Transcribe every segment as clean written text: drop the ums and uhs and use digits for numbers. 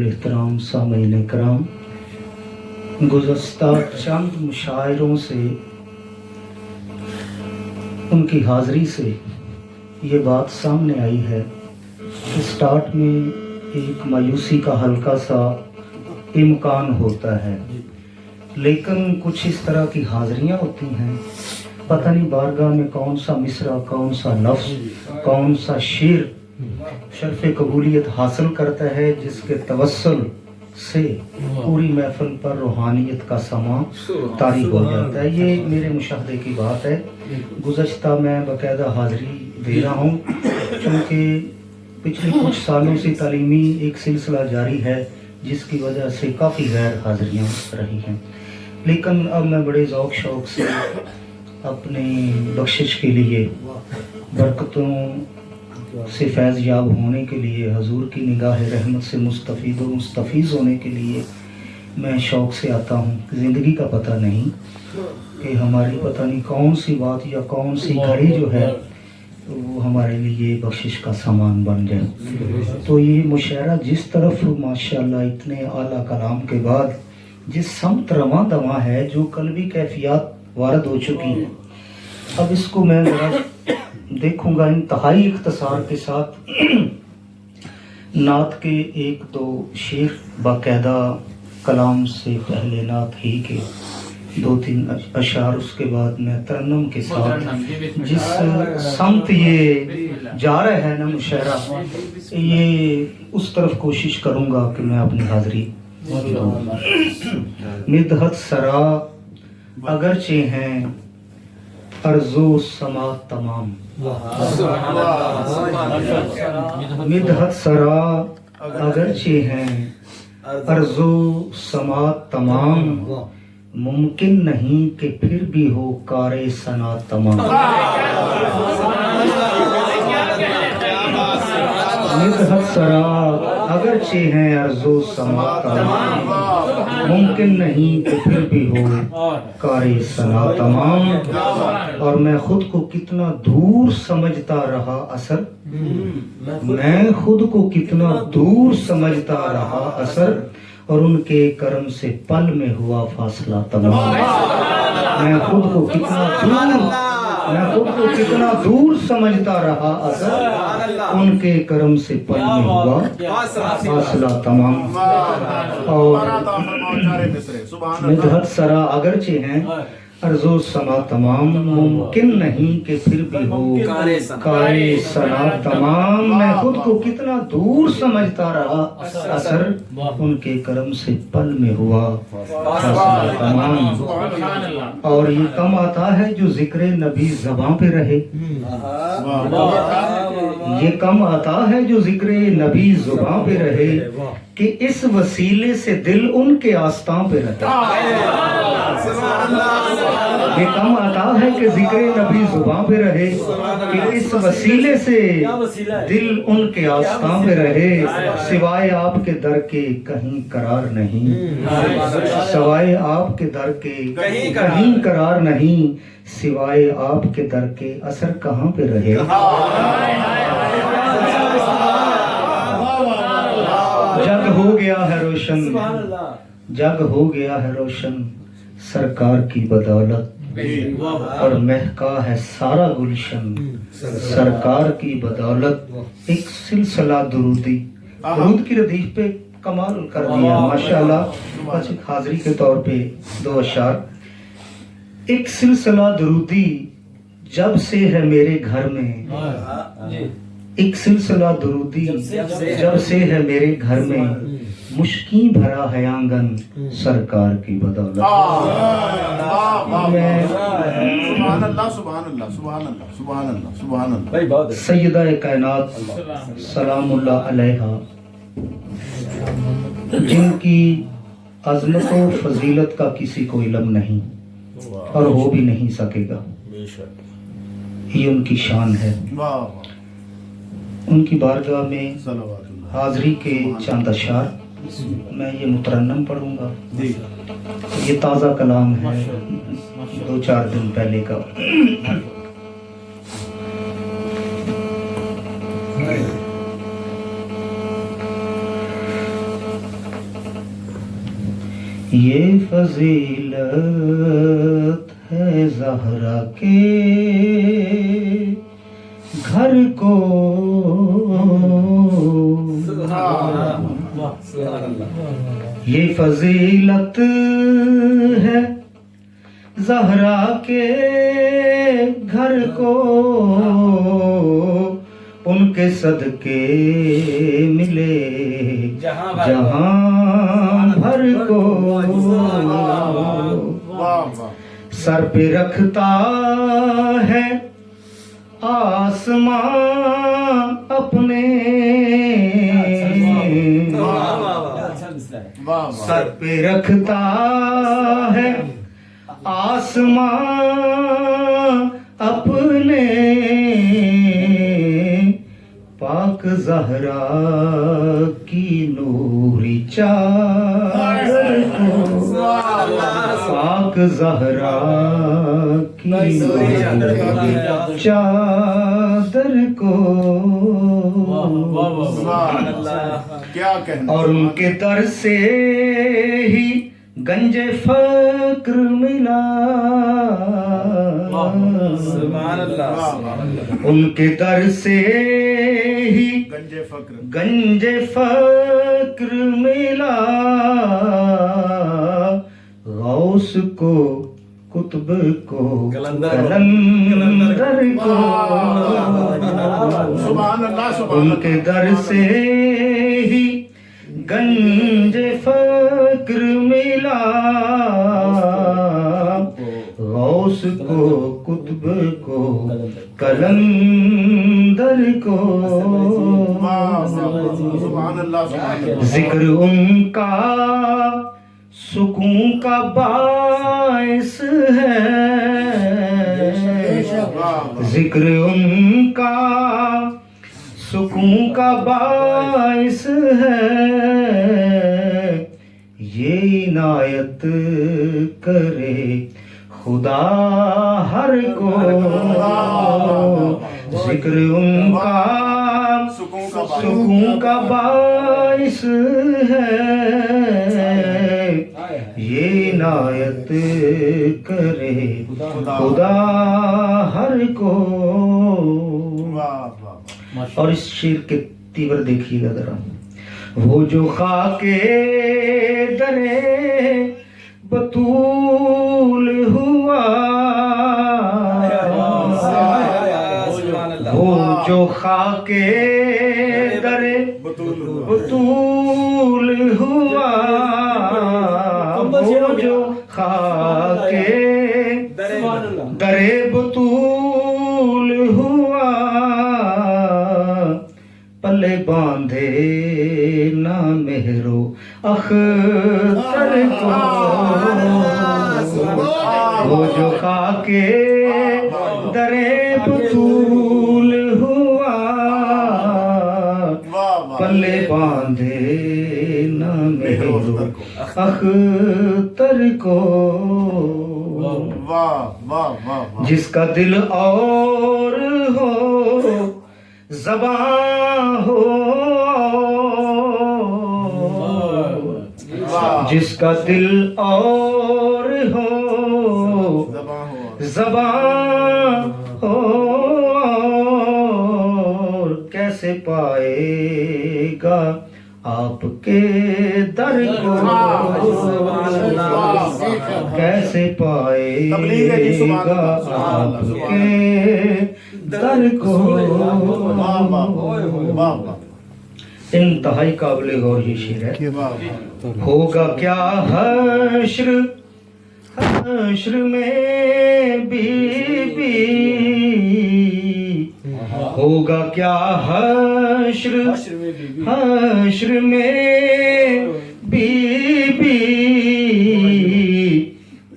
احترام سامعین کرام، گزشتہ چند مشاعروں سے ان کی حاضری سے یہ بات سامنے آئی ہے کہ سٹارٹ میں ایک مایوسی کا ہلکا سا امکان ہوتا ہے، لیکن کچھ اس طرح کی حاضریاں ہوتی ہیں، پتہ نہیں بارگاہ میں کون سا مصرع، کون سا لفظ، کون سا شعر شرف قبولیت حاصل کرتا ہے، جس کے توسل سے پوری محفل پر روحانیت کا سماں طاری ہو جاتا ہے۔ یہ میرے مشاہدے کی بات ہے۔ گزشتہ میں باقاعدہ حاضری دے رہا ہوں چونکہ پچھلے کچھ سالوں سے تعلیمی ایک سلسلہ جاری ہے، جس کی وجہ سے کافی غیر حاضریاں رہی ہیں، لیکن اب میں بڑے ذوق شوق سے اپنی بخشش کے لیے، برکتوں سے فیض یاب ہونے کے لیے، حضور کی نگاہ رحمت سے مستفید و مستفیض ہونے کے لیے میں شوق سے آتا ہوں۔ زندگی کا پتہ نہیں کہ ہماری پتہ نہیں کون سی بات یا کون سی گھڑی جو ہے وہ ہمارے لیے بخشش کا سامان بن جائے۔ تو یہ مشاعرہ جس طرف ماشاءاللہ اتنے اعلیٰ کلام کے بعد جس سمت رواں دواں ہے، جو قلبی کیفیات وارد ہو چکی ہیں، اب اس کو میں ذرا دیکھوں گا انتہائی اختصار کے ساتھ۔ نعت کے ایک دو شعر باقاعدہ کلام سے پہلے نعت ہی کے دو تین اشعار، اس کے بعد میں ترنم کے ساتھ جس سمت یہ جا رہا ہے نا مشاعرہ، یہ اس طرف کوشش کروں گا کہ میں اپنی حاضری دوں۔ مدحت سرا اگرچہ ہیں عرض و سما تمام، مدحت سرا اگرچہ ہیں عرض و سما تمام، ممکن نہیں کہ پھر بھی ہو کار ثنا تمام۔ مدحت سرا اگرچہ ہیں عرض و سما تمام، ممکن نہیں کہ پھر بھی ہو کار ثنا تمام۔ اور میں خود کو کتنا دور سمجھتا رہا اثر، میں خود کو کتنا دور سمجھتا رہا اثر، اور ان کے کرم سے پل میں ہوا فاصلہ تمام۔ میں خود کو کتنا دور سمجھتا رہا اثر، ان کے کرم سے پل میں ہوا فاصلہ تمام۔ اور مدحت سرا اگرچہ ہیں عرض و سما تمام، ممکن نہیں کہ پھر بھی ہو کار ثنا تمام۔ میں خود کو کتنا دور سمجھتا رہا اثر، ان کے کرم سے پل میں ہوا فاصلہ تمام۔ اور یہ کم آتا ہے جو ذکر نبی زباں پہ رہے، یہ کم آتا ہے جو ذکر نبی زباں پہ رہے، کہ اس وسیلے سے دل ان کے آستاں پہ رہے۔ یہ کم آتا ہے کہ ذکر نبی زباں پہ رہے، کہ اس وسیلے سے دل ان کے آستاں پہ رہے، سوائے آپ کے در کے کہیں قرار نہیں، سوائے آپ کے در کے کہیں قرار نہیں، سوائے آپ کے در کے اثر کہاں پہ رہے۔ جگ ہو گیا ہے روشن، جگ ہو گیا ہے روشن سرکار کی بدولت، اور مہکا ہے سارا گلشن سرکار کی بدولت۔ ایک سلسلہ درودی، درود کی ردیف پہ کمال کر دیا ماشاءاللہ۔ بس ایک حاضری کے طور پہ دو اشعار۔ ایک سلسلہ درودی جب سے ہے میرے گھر میں، ایک سلسلہ درودی جب سے ہے میرے گھر میں، مشکیں بھرا ہے آنگن سرکار کی بدولت۔ سیدہ کائنات سلام اللہ علیہا، جن کی عظمت و فضیلت کا کسی کو علم نہیں اور ہو بھی نہیں سکے گا، یہ ان کی شان ہے۔ ان کی بارگاہ میں حاضری کے چند اشعار میں یہ مترنم پڑھوں گا۔ یہ تازہ کلام ہے، دو چار دن پہلے کا۔ یہ فضیلت ہے زہرا کے گھر کو، یہ فضیلت ہے زہرا کے گھر کو، ان کے صدقے ملے جہاں بھر کو، سر پہ رکھتا ہے آسمان اپنے، سر پہ رکھتا ہے آسمان اپنے، پاک زہرا کی نوری چادر کو، پاک زہرا کی نوری چادر کو، اور ان کے در سے ہی گنج فقر ملا، ان کے در سے ہی گنج فقر ملا، غوث کو قطب کو کلندر کو، ان کے در سے ہی گنج فقر ملا، غوث کو قطب کو کلندر کو، ذکر ان کا سکون کا باعث ہے، ذکر ان کا سکون کا باعث ہے، یہ عنایت کرے خدا ہر کو، ذکر ان کا سکون کا باعث ہے، یہ عنایت کرے خدا ہر کو۔ اور اس شعر کے تیور دیکھیے گا ذرا، وہ جو خاک درے بطول ہوا، وہ جو خاک درے بطول ہوا، وہ جو خاک درے بطول ہوا، پلے باندھے نہ مہرو اختر کو، وہ جو خاک درے بطول ہوا، پلے باندھے نہ مہرو اختر کو، جس کا دل اور ہو زباں ہو، جس کا دل اور ہو زباں ہو، کیسے پائے گا آپ کے در کو، کیسے پائے گا آپ کے در کو۔ انتہائی قابل غور یہ شعر ہے۔ ہوگا کیا حشر میں بی بی، ہوگا کیا حشر میں بی بی،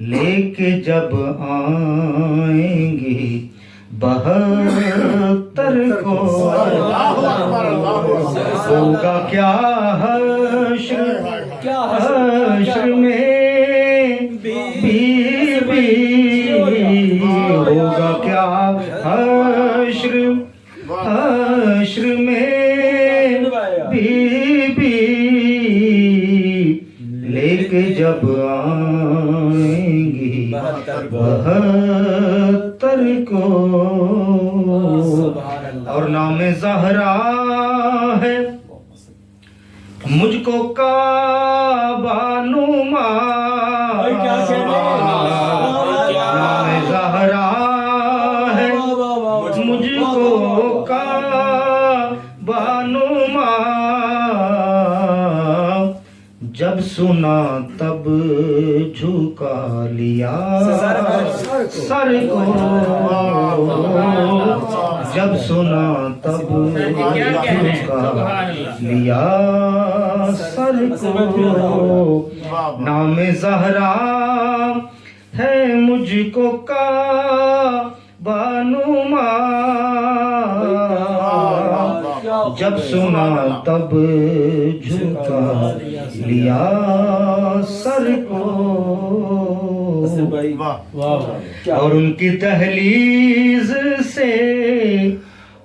لے کے جب آئیں گی بہتر کو، ہوگا کیا حشر میں بی بی، ہوگا کیا حشر میں بی بی، لے کے جب آئیں گی 72 کو اور نام زہرا ہے مجھ کو کعبہ نما نام زہرا ہے مجھ کو کعبہ نما جب سنا تب جھکا لیا سر کو جب سنا تب جھکا لیا سر کو نام زہرا ہے مجھ کو کعبہ نما جب سنا تب جھکا لیا سر کو اور ان کی دہلیز سے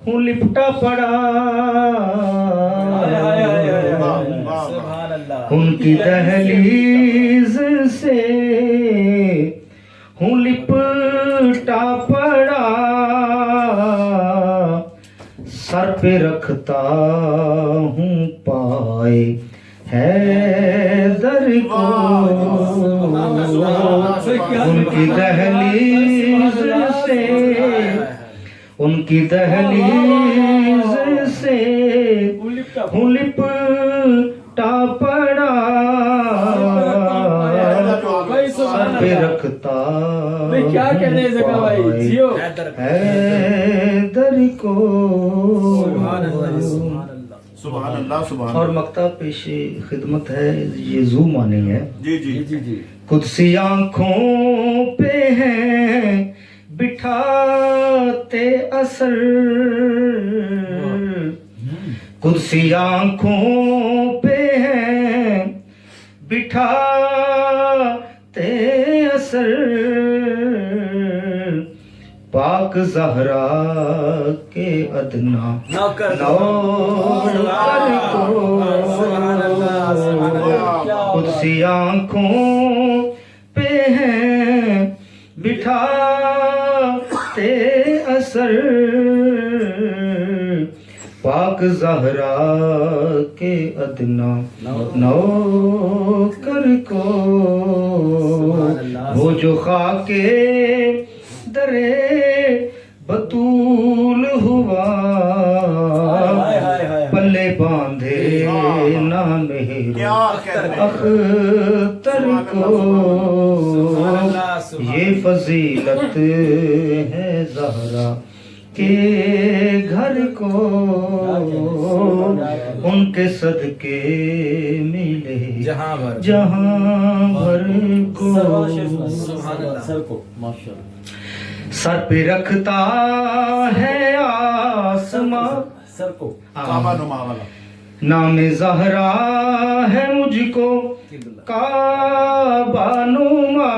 ہوں لپٹا پڑا ان کی دہلیز سے ہوں لپٹا پڑا سر پہ رکھتا ہوں پائے حیدر کو ان کی دہلیز سے ان کی دہلیز سے ہوں لپٹا پڑا سر پہ رکھتا حیدر کو سبحان اللہ سبحان اور مقطع پیش خدمت ہے یہ زو معنی ہے جی جی جی جی قدسی آنکھوں پہ ہیں بٹھاتے اثر قدسی آنکھوں پہ ہیں بٹھاتے اثر پاک زہرا کے ادنا نوکر کو قدسی آنکھوں پہ ہیں بٹھاتے اثر پاک زہرا کے ادنا نوکر کو وہ جو خاک درے بطول ہوا پلے باندھے نام اختر کو یہ فضیلت ہے زہرا کے گھر کو ان کے صدقے ملے جہاں بھر کو سر پہ رکھتا ہے آسماں سر کو کعبہ نما والا نام زہرا ہے مجھ کو کعبہ نما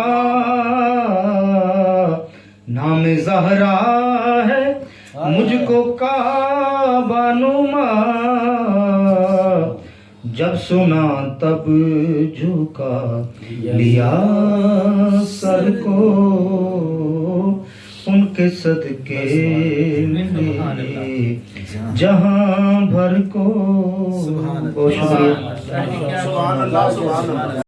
نام زہرا ہے مجھ کو کعبہ نما جب سنا تب جھکا لیا سر کو ان کے صدقے ملے جہاں بھر کو. بہت شکریہ. سبحان اللہ سبحان اللہ.